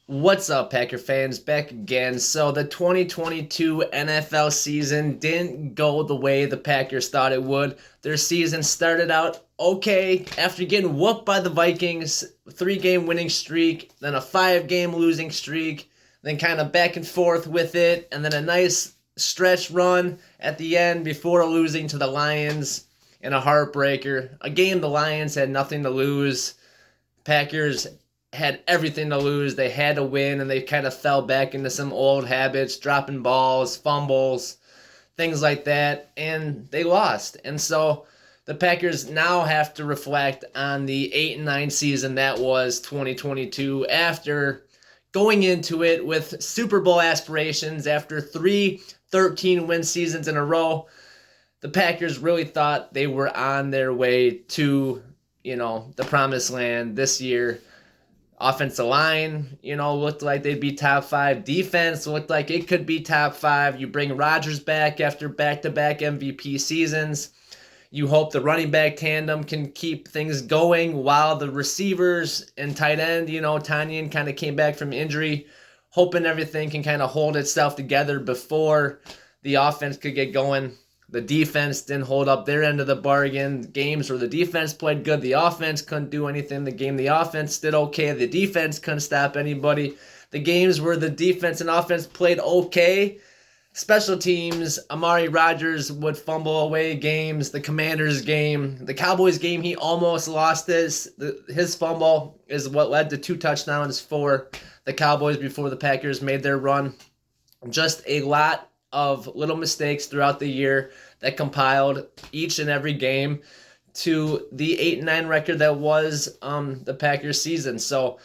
What's up, Packer fans? Back again. So the 2022 NFL season didn't go the way the Packers thought it would. Their season started out okay after getting whooped by the Vikings, 3-game winning streak, then a 5-game losing streak, then kind of back and forth with it, and then a nice stretch run at the end before losing to the Lions in a heartbreaker. A game the Lions had nothing to lose. Packers had everything to lose. They had to win, and they kind of fell back into some old habits, dropping balls, fumbles, things like that, and they lost. And so the Packers now have to reflect on the 8-9 season that was 2022 after going into it with Super Bowl aspirations after 3 13-win seasons in a row. The Packers really thought they were on their way to, the promised land this year. Offensive line, looked like they'd be top 5. Defense looked like it could be top 5. You bring Rodgers back after back-to-back MVP seasons. You hope the running back tandem can keep things going while the receivers and tight end, Tanyan kind of came back from injury, hoping everything can kind of hold itself together before the offense could get going. The defense didn't hold up their end of the bargain. Games where the defense played good, the offense couldn't do anything. The game the offense did okay, the defense couldn't stop anybody. The games where the defense and offense played okay, special teams, Amari Rodgers would fumble away games. The Commanders game, the Cowboys game, he almost lost this. His fumble is what led to 2 touchdowns for the Cowboys before the Packers made their run. Just a lot of little mistakes throughout the year that compiled each and every game to the 8-9 record that was the Packers season. So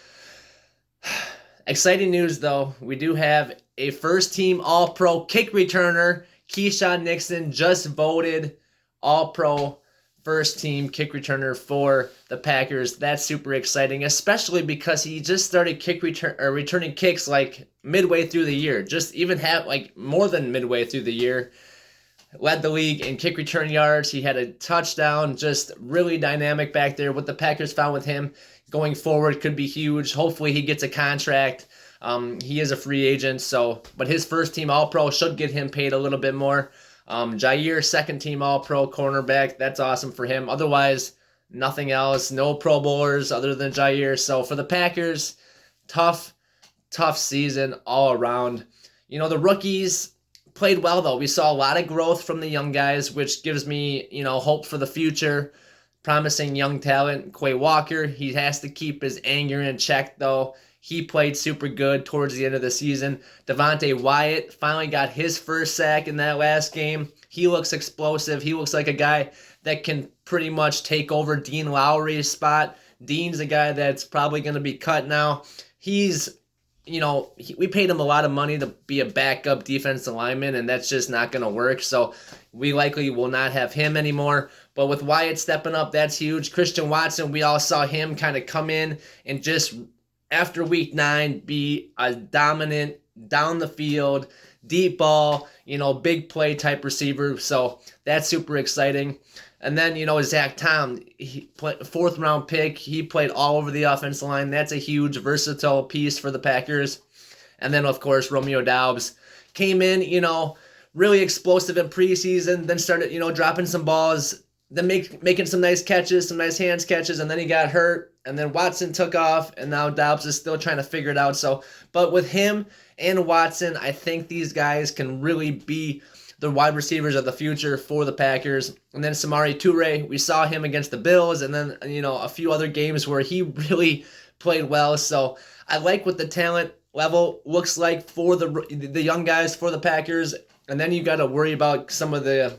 exciting news though. We do have a first-team All-Pro kick returner. Keisean Nixon just voted All-Pro first-team kick returner for the Packers. That's super exciting, especially because he just started returning kicks like midway through the year. Just even have like more than midway through the year. Led the league in kick return yards. He had a touchdown. Just really dynamic back there. What the Packers found with him going forward could be huge. Hopefully he gets a contract. He is a free agent, but his first-team All-Pro should get him paid a little bit more. Jaire, second-team All-Pro cornerback. That's awesome for him. Otherwise, nothing else. No Pro Bowlers other than Jaire. So for the Packers, tough season all around. The rookies played well, though. We saw a lot of growth from the young guys, which gives me, hope for the future. Promising young talent. Quay Walker, he has to keep his anger in check, though. He played super good towards the end of the season. Devontae Wyatt finally got his first sack in that last game. He looks explosive. He looks like a guy that can pretty much take over Dean Lowry's spot. Dean's a guy that's probably going to be cut now. He's, we paid him a lot of money to be a backup defensive lineman, and that's just not going to work. So we likely will not have him anymore. But with Wyatt stepping up, that's huge. Christian Watson, we all saw him kind of come in and just after week 9, be a dominant, down the field, deep ball, big play type receiver. So that's super exciting. And then, Zach Tom, he played 4th-round pick. He played all over the offensive line. That's a huge, versatile piece for the Packers. And then, of course, Romeo Doubs came in, really explosive in preseason, then started, dropping some balls, then making some nice catches, some nice hands catches, and then he got hurt, and then Watson took off, and now Doubs is still trying to figure it out. So, but with him and Watson, I think these guys can really be the wide receivers of the future for the Packers. And then Samori Toure, we saw him against the Bills, and then, a few other games where he really played well. So I like what the talent level looks like for the young guys for the Packers. And then you got to worry about some of the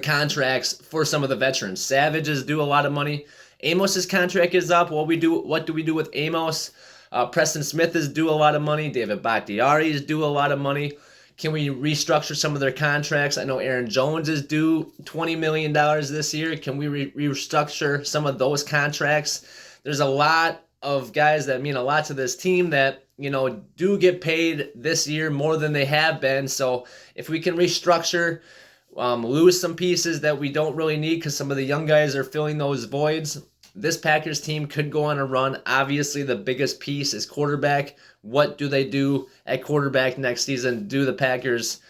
contracts for some of the veterans. Savage is due a lot of money. Amos's contract is up. What do we do with Amos? Preston Smith is due a lot of money. David Bakhtiari is due a lot of money. Can we restructure some of their contracts? I know Aaron Jones is due $20 million this year. Can we restructure some of those contracts? There's a lot of guys that mean a lot to this team that, do get paid this year more than they have been. So if we can restructure, lose some pieces that we don't really need because some of the young guys are filling those voids, this Packers team could go on a run. Obviously, the biggest piece is quarterback. What do they do at quarterback next season? Do the Packers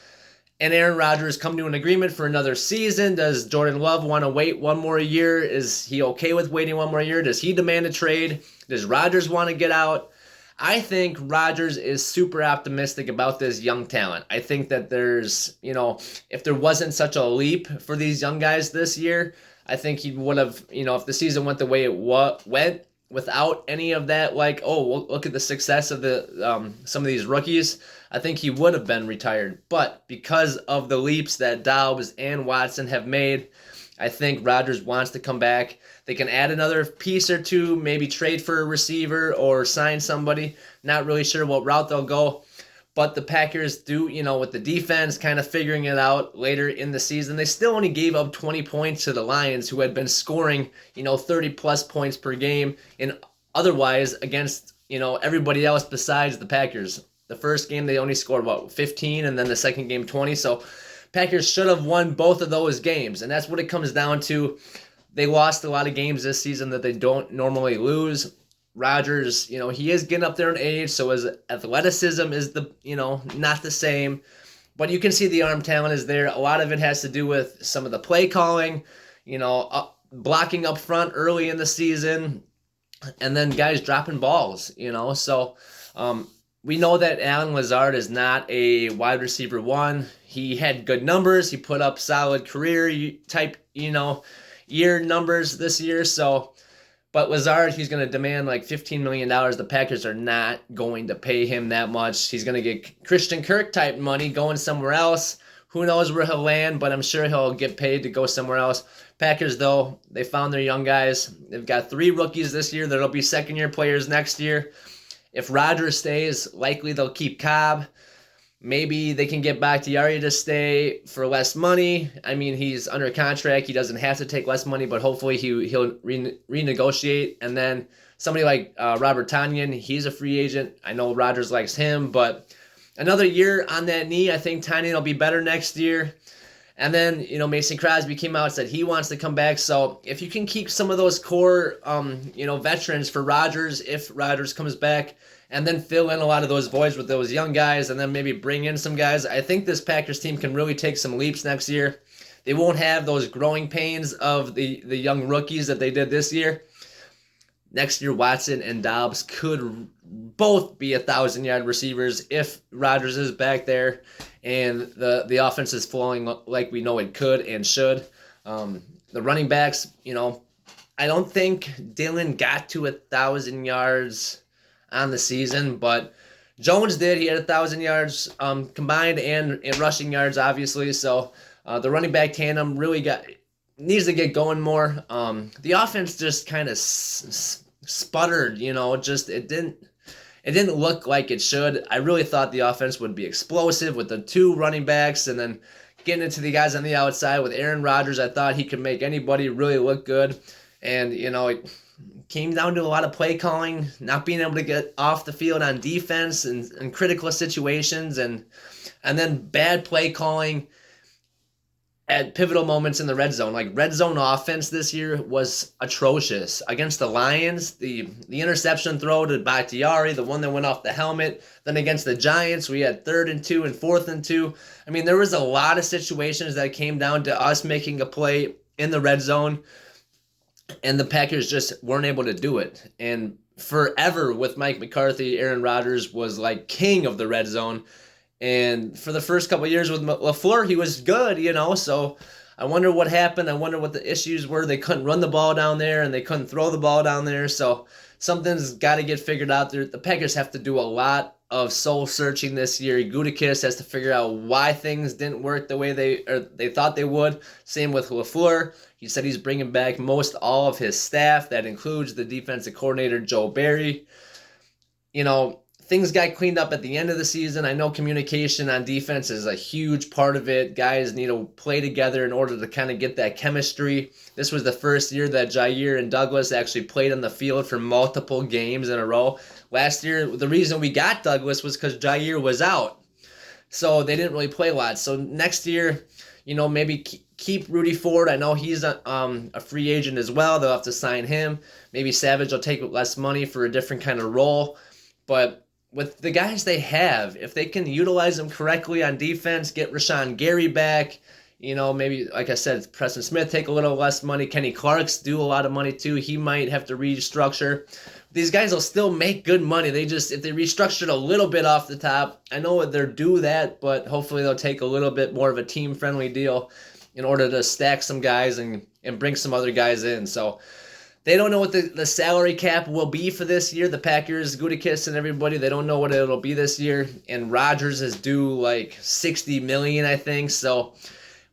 and Aaron Rodgers come to an agreement for another season? Does Jordan Love want to wait one more year? Is he okay with waiting one more year? Does he demand a trade? Does Rodgers want to get out? I think Rodgers is super optimistic about this young talent. I think that there's, if there wasn't such a leap for these young guys this year, I think he would have, if the season went the way it went without any of that, look at the success of the some of these rookies, I think he would have been retired. But because of the leaps that Dobbs and Watson have made, I think Rodgers wants to come back. They can add another piece or two, maybe trade for a receiver or sign somebody. Not really sure what route they'll go. But the Packers do, with the defense kind of figuring it out later in the season. They still only gave up 20 points to the Lions, who had been scoring, 30-plus points per game. And otherwise, against, everybody else besides the Packers. The first game, they only scored, 15, and then the second game, 20. So Packers should have won both of those games. And that's what it comes down to. They lost a lot of games this season that they don't normally lose. Rodgers, he is getting up there in age, so his athleticism is not the same. But you can see the arm talent is there. A lot of it has to do with some of the play calling, blocking up front early in the season, and then guys dropping balls, So we know that Allen Lazard is not a wide receiver one. He had good numbers. He put up solid career type, year numbers this year. But Lazard, he's going to demand like $15 million. The Packers are not going to pay him that much. He's going to get Christian Kirk type money going somewhere else. Who knows where he'll land, but I'm sure he'll get paid to go somewhere else. Packers, though, they found their young guys. They've got 3 rookies this year. There'll be second-year players next year. If Rodgers stays, likely they'll keep Cobb. Maybe they can get back to Jaire to stay for less money. I mean, he's under contract. He doesn't have to take less money, but hopefully he'll renegotiate. And then somebody like Robert Tonyan, he's a free agent. I know Rodgers likes him, but another year on that knee, I think Tonyan will be better next year. And then, Mason Crosby came out and said he wants to come back. So if you can keep some of those core, veterans for Rodgers, if Rodgers comes back, and then fill in a lot of those voids with those young guys, and then maybe bring in some guys, I think this Packers team can really take some leaps next year. They won't have those growing pains of the young rookies that they did this year. Next year, Watson and Dobbs could both be 1,000-yard receivers if Rodgers is back there and the offense is flowing like we know it could and should. The running backs, I don't think Dylan got to 1,000 yards on the season, but Jones did. He had 1,000 yards combined and rushing yards, obviously. So the running back tandem really needs to get going more. The offense just kind of sputtered, it didn't look like it should. I really thought the offense would be explosive with the 2 running backs and then getting into the guys on the outside with Aaron Rodgers. I thought he could make anybody really look good. And, it came down to a lot of play calling, not being able to get off the field on defense and critical situations, and then bad play calling at pivotal moments in the red zone. Like, red zone offense this year was atrocious. Against the Lions, the interception throw to Bakhtiari, the one that went off the helmet. Then against the Giants, we had 3rd and 2 and 4th and 2. I mean, there was a lot of situations that came down to us making a play in the red zone, and the Packers just weren't able to do it. And forever with Mike McCarthy, Aaron Rodgers was like king of the red zone. And for the first couple of years with LaFleur, he was good, so I wonder what happened. I wonder what the issues were. They couldn't run the ball down there, and they couldn't throw the ball down there. So something's got to get figured out there. The Packers have to do a lot of soul searching this year. Gutekunst has to figure out why things didn't work the way they thought they would. Same with LaFleur. He said he's bringing back most all of his staff. That includes the defensive coordinator, Joe Barry. Things got cleaned up at the end of the season. I know communication on defense is a huge part of it. Guys need to play together in order to kind of get that chemistry. This was the first year that Jaire and Douglas actually played on the field for multiple games in a row. Last year, the reason we got Douglas was because Jaire was out. so they didn't really play a lot. So next year, maybe keep Rudy Ford. I know he's a free agent as well. They'll have to sign him. Maybe Savage will take less money for a different kind of role. But with the guys they have, if they can utilize them correctly on defense, get Rashawn Gary back, maybe, like I said, Preston Smith take a little less money. Kenny Clark's due a lot of money too. He might have to restructure. These guys will still make good money. If they restructured a little bit off the top, I know they're due that, but hopefully they'll take a little bit more of a team-friendly deal in order to stack some guys and bring some other guys in. So they don't know what the salary cap will be for this year. The Packers, Gutekunst and everybody, they don't know what it'll be this year. And Rodgers is due like $60 million, I think. So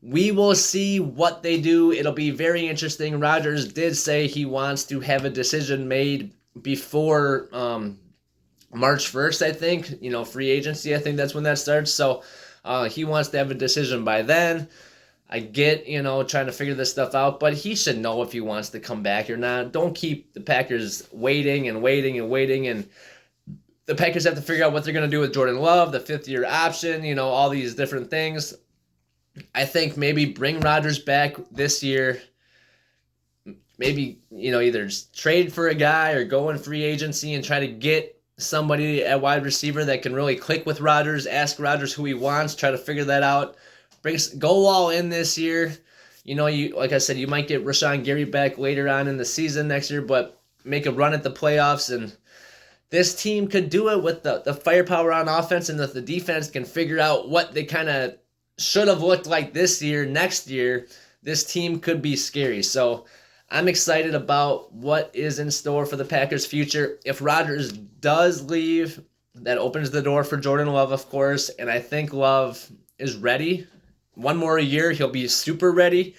we will see what they do. It'll be very interesting. Rodgers did say he wants to have a decision made before March 1st, I think. Free agency, I think that's when that starts. So he wants to have a decision by then. I get, trying to figure this stuff out, but he should know if he wants to come back or not. Don't keep the Packers waiting and waiting and waiting. And the Packers have to figure out what they're going to do with Jordan Love, the fifth-year option, all these different things. I think maybe bring Rodgers back this year. Maybe, either trade for a guy or go in free agency and try to get somebody at wide receiver that can really click with Rodgers. Ask Rodgers who he wants. Try to figure that out. Go all in this year. Like I said, you might get Rashawn Gary back later on in the season next year, but make a run at the playoffs. And this team could do it with the firepower on offense, and that the defense can figure out what they kind of should have looked like this year. Next year, this team could be scary. So I'm excited about what is in store for the Packers' future. If Rodgers does leave, that opens the door for Jordan Love, of course, and I think Love is ready. One more year, he'll be super ready.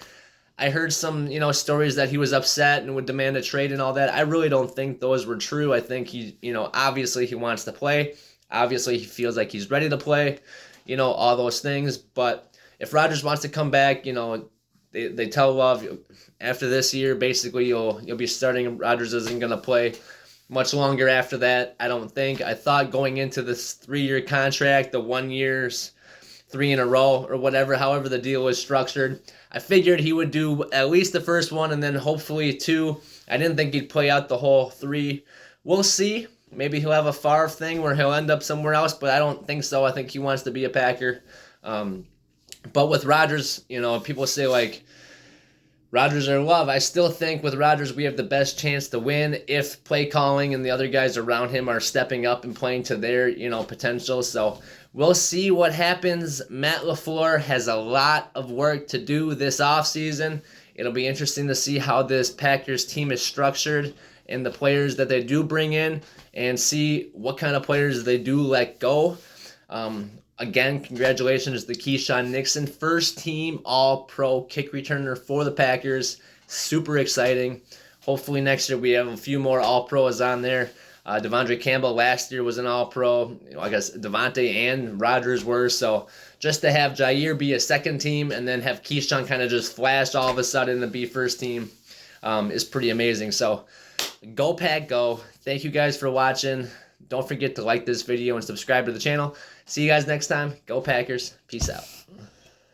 I heard some, stories that he was upset and would demand a trade and all that. I really don't think those were true. I think he, obviously he wants to play. Obviously he feels like he's ready to play, all those things. But if Rodgers wants to come back, they tell Love after this year, basically you'll be starting. Rodgers isn't going to play much longer after that, I don't think. I thought going into this 3-year contract, the 1 year's 3 in a row or whatever, however the deal was structured, I figured he would do at least the first one and then hopefully 2. I didn't think he'd play out the whole 3. We'll see. Maybe he'll have a Favre thing where he'll end up somewhere else, but I don't think so. I think he wants to be a Packer. But with Rodgers, people say like Rodgers or Love. I still think with Rodgers we have the best chance to win if play calling and the other guys around him are stepping up and playing to their, potential. So we'll see what happens. Matt LaFleur has a lot of work to do this offseason. It'll be interesting to see how this Packers team is structured and the players that they do bring in and see what kind of players they do let go. Again, congratulations to Keisean Nixon, first team All-Pro kick returner for the Packers. Super exciting. Hopefully next year we have a few more All-Pros on there. Devondre Campbell last year was an All-Pro. I guess Devontae and Rodgers were. So just to have Jaire be a second team and then have Keisean kind of just flash all of a sudden to be first team is pretty amazing. So go Pack, go. Thank you guys for watching. Don't forget to like this video and subscribe to the channel. See you guys next time. Go Packers. Peace out.